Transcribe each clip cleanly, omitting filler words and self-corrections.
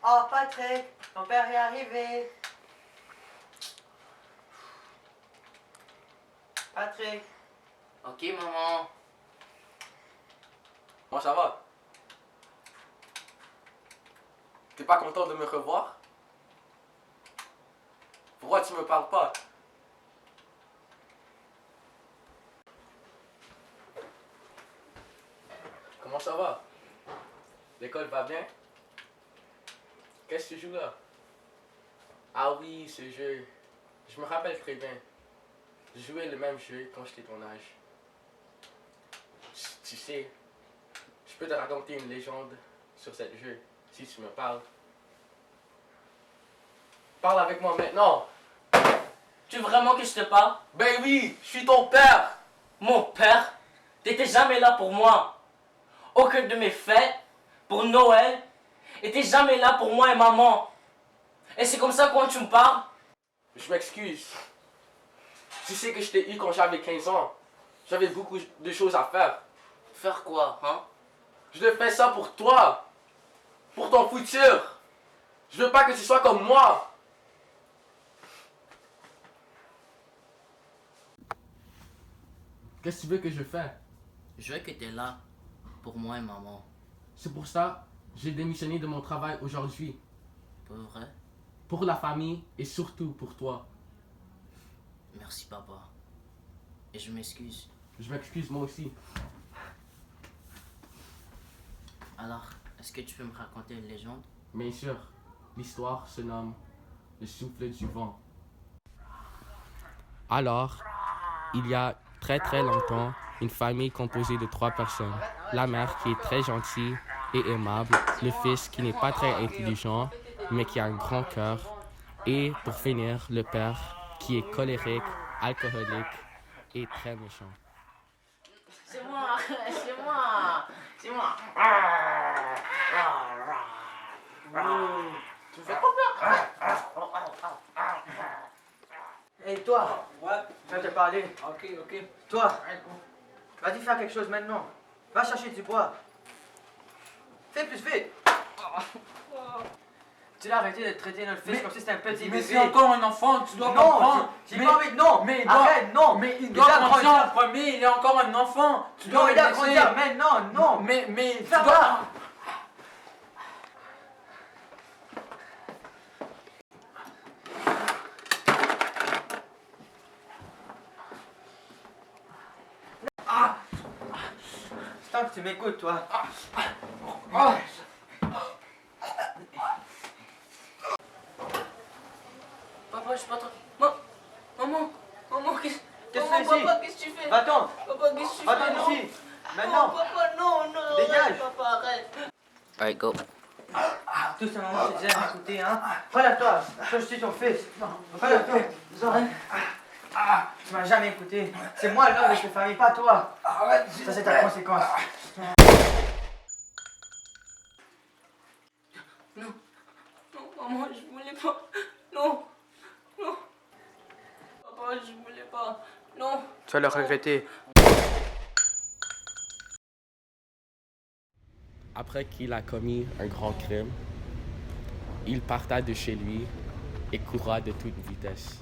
Oh, Patrick, ton père est arrivé. Patrick. Ok, maman. Moi, ça va. T'es pas content de me revoir? Pourquoi tu me parles pas? Comment ça va? L'école va bien? Qu'est-ce que tu joues là? Ah oui, ce jeu. Je me rappelle très bien. Je jouais le même jeu quand j'étais ton âge. Tu sais, je peux te raconter une légende sur ce jeu, si tu me parles. Parle avec moi maintenant! Tu veux vraiment que je te parle? Ben oui, je suis ton père! Mon père, t'étais jamais là pour moi. Au cœur de mes fêtes, pour Noël, et t'es jamais là pour moi et maman. Et c'est comme ça quand tu me parles? Je m'excuse. Tu sais que je t'ai eu quand j'avais 15 ans. J'avais beaucoup de choses à faire. Faire quoi, hein? Je le fais ça pour toi. Pour ton futur. Je veux pas que tu sois comme moi. Qu'est-ce que tu veux que je fasse? Je veux que t'es là pour moi et maman. C'est pour ça que j'ai démissionné de mon travail aujourd'hui. Pas vrai? Pour la famille et surtout pour toi. Merci, papa. Et je m'excuse. Je m'excuse moi aussi. Alors, est-ce que tu peux me raconter une légende? Bien sûr, l'histoire se nomme Le souffle du vent. Alors, il y a très très longtemps, une famille composée de 3 personnes. La mère qui est très gentille et aimable, le fils qui n'est pas très intelligent, mais qui a un grand cœur, et pour finir, le père qui est colérique, alcoolique et très méchant. C'est moi, c'est moi, c'est moi. Tu me fais trop peur. Hey, toi. Ouais. Je vais te parler. Ok, ok. Toi. Vas-y faire quelque chose maintenant. Va chercher du bois. Fais plus vite. Tu l'as arrêté de traiter notre fils comme si c'était un petit Mais bébé. c'est encore un enfant, tu dois Non, comprendre. j'ai pas envie de non. Mais il doit, Arrête, non. Mais il Il doit doit grandir en grandir. premier, il est encore un enfant. Tu Non, dois il a le laisser. grandir, mais non, non. Mais tu Ça dois... va. C'est temps que tu m'écoutes, toi. Papa, je suis pas trop... Maman, qu'est-ce... Qu'est-ce que Maman, tu fais ici? papa, qu'est-ce que tu fais? Va-t'en. Papa, qu'est-ce que tu fais? Va-t'en Non. ici. Non, Maintenant. papa, non, non. Dégage. Arrête, papa, arrête. Alright, go. Tout ce moment, je te disais d'écouter, hein. Relève-toi. Je suis ton fils. Relève-toi. Tu m'as jamais écouté. C'est moi l'homme de cette famille, pas toi. Ça, c'est ta conséquence. Non, maman, je voulais pas. Non. Papa, je voulais pas. Non. Tu vas le regretter. Après qu'il a commis un grand crime, il parta de chez lui et courra de toute vitesse.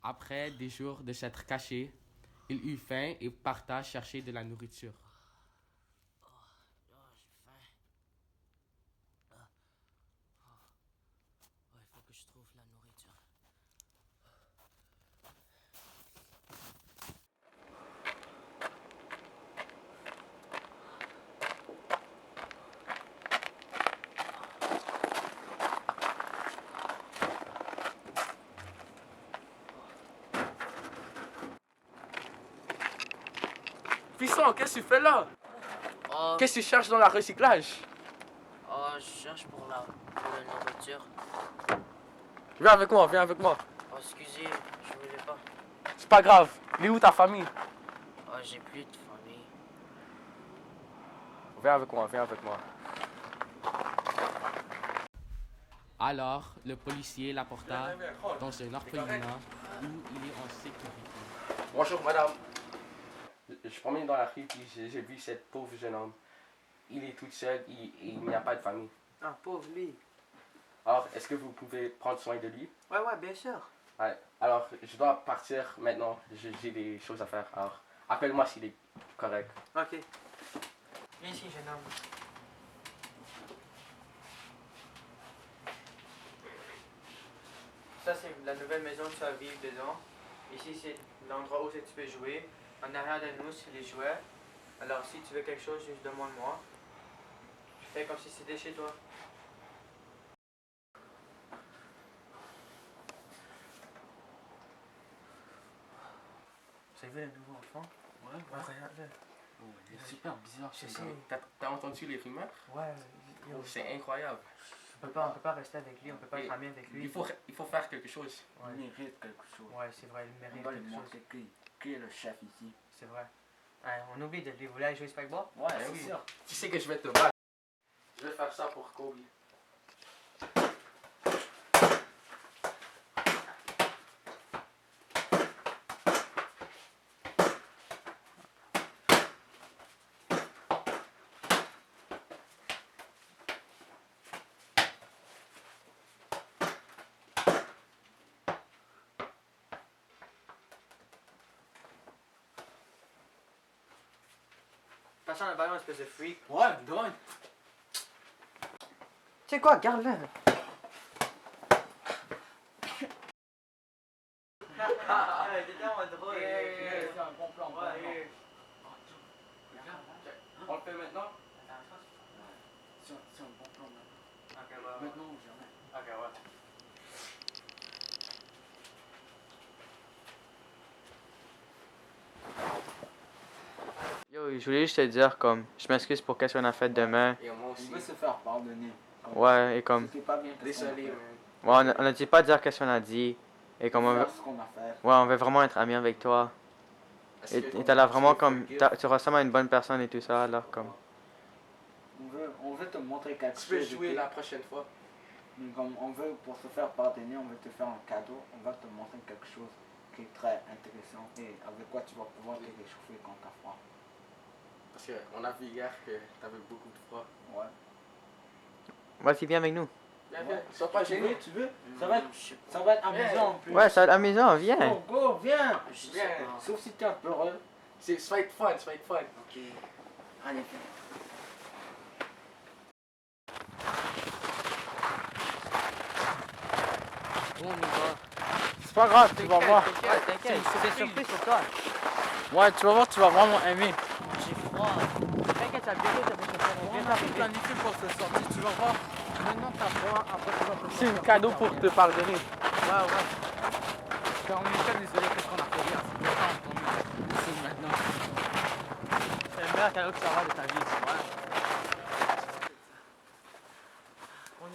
Après des jours de s'être caché, il eut faim et parta chercher de la nourriture. J'ai faim. Fiston, qu'est-ce que tu fais là? Oh, Qu'est-ce que tu cherches dans la recyclage? oh, je cherche pour la nourriture. Viens avec moi, viens avec moi. Oh, excusez, je voulais pas. C'est pas grave. Il est où ta famille? Oh, j'ai plus de famille. Viens avec moi, viens avec moi. Alors, le policier l'apporta dans un orphelinat où il est en sécurité. Bonjour madame. Je promène dans la rue puis j'ai vu cette pauvre jeune homme. Il est tout seul, il n'y a pas de famille. Ah, pauvre lui. Alors, est-ce que vous pouvez prendre soin de lui? Ouais, bien sûr. Ouais. Alors, je dois partir maintenant. J'ai des choses à faire. Alors, appelle-moi s'il est correct. Ok. Viens ici, jeune homme. Ça, c'est la nouvelle maison que tu vas vivre dedans. Ici, c'est l'endroit où tu peux jouer. En arrière de nous, c'est les jouets. Alors, si tu veux quelque chose, juste demande-moi. Fais comme si c'était chez toi. Vous avez vu le nouveau enfant? Ouais, Regarde-le. Oh, il est super bizarre. Je sais. T'as entendu les rumeurs? Ouais, Oh, c'est incroyable. on peut pas rester avec lui, on peut pas être amis avec lui. Il faut faire quelque chose. Ouais. Il mérite quelque chose. Ouais, c'est vrai, il On mérite doit lui quelque chose. montrer qui est le chef ici. C'est vrai. Ouais, on oublie de lui. Vous voulez aller jouer spikeball? Ouais, Ben c'est oui. sûr. Tu sais que je vais te battre. Je vais faire ça pour Kobe. Passant le ballon, espèce de freak. Ouais, donne. Tu sais quoi, garde-le. T'es tellement drôle. C'est un bon plan. Ouais. On le fait maintenant? C'est un bon plan maintenant. Ok, ouais. Maintenant ou jamais. Ok, ouais. Yo, je voulais juste te dire, comme, je m'excuse pour qu'est-ce qu'on a fait demain. Et moi aussi. Il veut se faire pardonner. Ouais, et comme, C'était pas bien qu'est-ce qu'on a Désolé, fait. man. ouais, on a dit pas dire qu'est-ce qu'on a dit. Et comme, on veut, Faire ce qu'on a fait. ouais, on veut vraiment être amis avec toi. Est-ce Et que- t'as l'air vraiment est-ce que comme, forgive? tu ressembles à une bonne personne et tout ça, alors comme. On veut te montrer quelque Tu peux chose. jouer ok? la prochaine fois. Comme on veut, pour te faire pardonner, on veut te faire un cadeau. On va te montrer quelque chose qui est très intéressant et avec quoi tu vas pouvoir te réchauffer quand t'as froid. Parce qu'on a vu hier que t'avais beaucoup de froid. Ouais. Vas-y, viens avec nous. Viens, sois pas Tu veux, gêné. tu veux? Ça va être amusant en plus. Ouais, ça va être amusant, viens. Go, go, viens. Je sais Viens. pas. Sauf si t'es un peu heureux. Ça va être fun, ça va être fun. Ok. Allez, viens. Bon, on y va. C'est pas grave, tu vas voir. T'inquiète, c'est surprise pour toi. Ouais, tu vas voir, tu vas vraiment aimer. J'ai froid. T'inquiète, ça va bientôt, ça va se faire. On a tout planifié pour cette sortie, tu vas voir. Maintenant t'as froid, après tu vas te... C'est un cadeau pour te pardonner. Ouais, ouais. On est très désolé de ce qu'on a fait hier. C'est maintenant quand même. C'est maintenant. C'est le meilleur cadeau que tu vas avoir de ta vie, tu vois.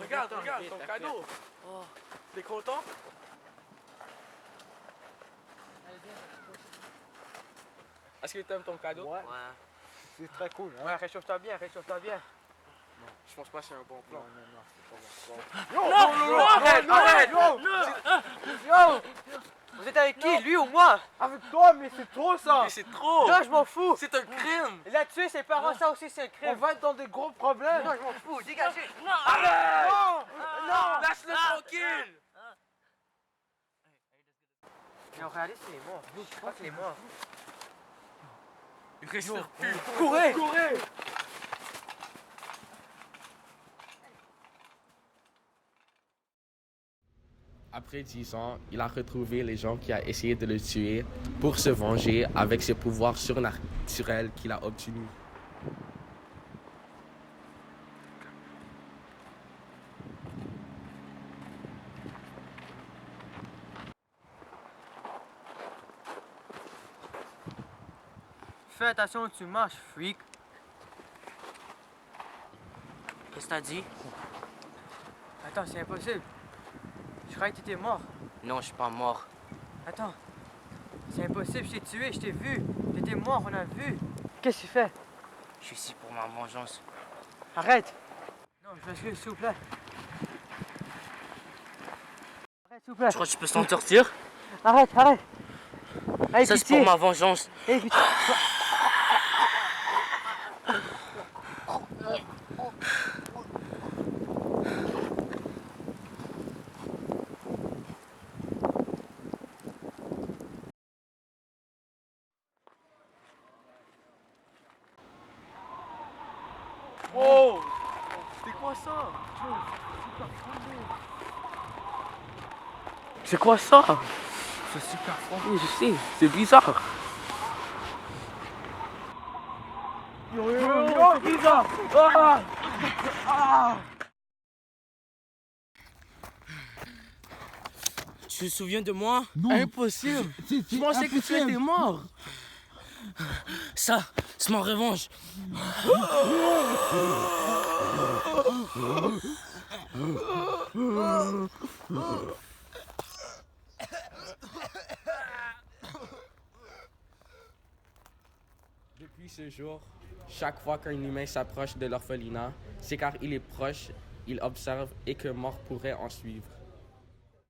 Regarde ton cadeau. Oh. T'es content? Est-ce que t'aimes ton cadeau? Ouais. Ouais. C'est très cool. Ouais, réchauffe-toi bien, réchauffe-toi bien. Je pense pas que c'est un bon plan. Arrête! Yo! Vous êtes avec qui, lui ou moi? Avec toi, mais c'est trop ça. Mais c'est trop! Non, je m'en fous! C'est un crime! Il a tué ses parents, ça aussi c'est un On crime. va être dans des gros problèmes. Non, je m'en fous, dégagez! Arrête! Non! Laisse-le tranquille! Mais regardez s'il est mort. Je crois qu'il est mort. Il respire plus. Courez! Après 10 ans, il a retrouvé les gens qui ont essayé de le tuer pour se venger avec ses pouvoirs surnaturels qu'il a obtenus. fais attention où tu marches, freak. Qu'est-ce que t'as dit? Attends, c'est impossible. Je croyais que t'étais mort. Non, je suis pas mort. Attends. C'est impossible, je t'ai tué, je t'ai vu. T'étais mort, on a vu. Qu'est-ce que tu fais? Je suis ici pour ma vengeance. Arrête! Non, je m'excuse, s'il vous plaît. Arrête, s'il vous plaît. Tu crois que tu peux s'en sortir? Arrête, arrête. Hey, Ça, c'est pitié. pour ma vengeance. Hey, pitié. Oh! C'est quoi ça? C'est quoi ça? C'est super froid. Je sais, c'est bizarre. Yo, bizarre! Tu te souviens de moi? Impossible. Je pensais que tu étais mort. Ça, c'est ma revanche. Depuis ce jour, chaque fois qu'un humain s'approche de l'orphelinat, c'est car il est proche, il observe et que mort pourrait en suivre.